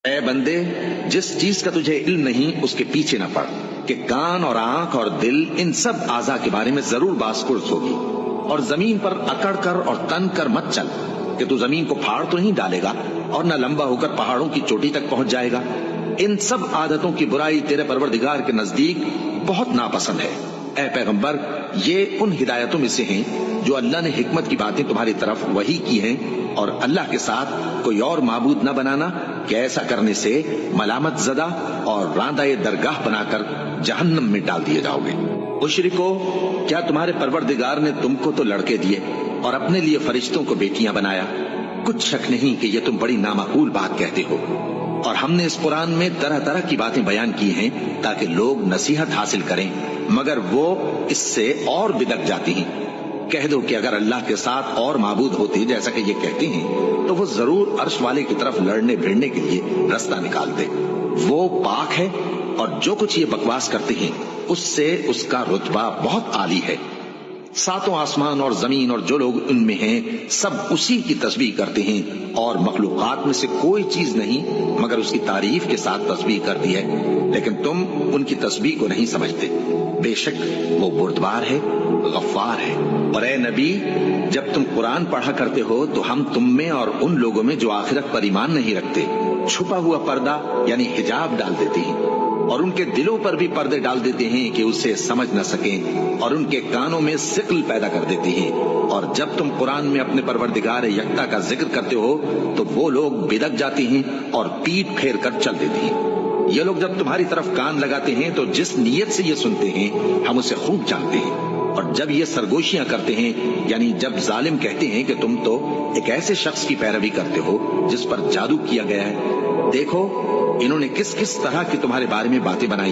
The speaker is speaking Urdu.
اے بندے، جس چیز کا تجھے علم نہیں اس کے پیچھے نہ پڑ، کہ کان اور آنکھ اور دل ان سب اعضاء کے بارے میں ضرور باس پرس ہوگی، اور زمین پر اکڑ کر اور تن کر مت چل، کہ تو زمین کو پھاڑ تو نہیں ڈالے گا اور نہ لمبا ہو کر پہاڑوں کی چوٹی تک پہنچ جائے گا۔ ان سب عادتوں کی برائی تیرے پروردگار کے نزدیک بہت ناپسند ہے۔ اے پیغمبر، یہ ان ہدایتوں میں سے ہیں جو اللہ نے حکمت کی باتیں تمہاری طرف وحی کی ہیں، اور اللہ کے ساتھ کوئی اور معبود نہ بنانا، کہ ایسا کرنے سے ملامت زدہ اور راندہ درگاہ بنا کر جہنم میں ڈال دیے جاؤ گے۔ مشرکو، کیا تمہارے پروردگار نے تم کو تو لڑکے دیے اور اپنے لیے فرشتوں کو بیٹیاں بنایا؟ کچھ شک نہیں کہ یہ تم بڑی نامعقول بات کہتے ہو، اور ہم نے اس قرآن میں طرح طرح کی باتیں بیان کی ہیں تاکہ لوگ نصیحت حاصل کریں، مگر وہ اس سے اور بدک جاتی ہیں۔ کہہ دو کہ اگر اللہ کے ساتھ اور معبود ہوتے جیسا کہ یہ کہتے ہیں تو وہ ضرور عرش والے کی طرف لڑنے بھیڑنے کے لیے رستہ نکالتے۔ وہ پاک ہے، اور جو کچھ یہ بکواس کرتے ہیں اس سے اس کا رتبہ بہت عالی ہے۔ ساتوں آسمان اور زمین اور جو لوگ ان میں ہیں سب اسی کی تسبیح کرتے ہیں، اور مخلوقات میں سے کوئی چیز نہیں مگر اس کی تعریف کے ساتھ تسبیح کرتی ہے، لیکن تم ان کی تسبیح کو نہیں سمجھتے۔ بے شک وہ بردبار ہے، غفار ہے۔ اور اے نبی، جب تم قرآن پڑھا کرتے ہو تو ہم تم میں اور ان لوگوں میں جو آخرت پر ایمان نہیں رکھتے چھپا ہوا پردہ یعنی حجاب ڈال دیتے ہیں، اور ان کے دلوں پر بھی پردے ڈال دیتے ہیں کہ اسے سمجھ نہ سکیں، اور ان کے کانوں میں ثقل پیدا کر دیتے ہیں۔ اور جب تم قرآن میں اپنے پروردگار یکتا کا ذکر کرتے ہو تو وہ لوگ بدک جاتے ہیں اور پیٹ پھیر کر چل دیتے ہیں۔ یہ لوگ جب تمہاری طرف کان لگاتے ہیں تو جس نیت سے یہ سنتے ہیں ہم اسے خوب جانتے ہیں، اور جب یہ سرگوشیاں کرتے ہیں یعنی جب ظالم کہتے ہیں کہ تم تو ایک ایسے شخص کی پیروی کرتے ہو جس پر جادو کیا گیا ہے، دیکھو انہوں نے کس کس طرح کی تمہارے بارے میں باتیں بنائی۔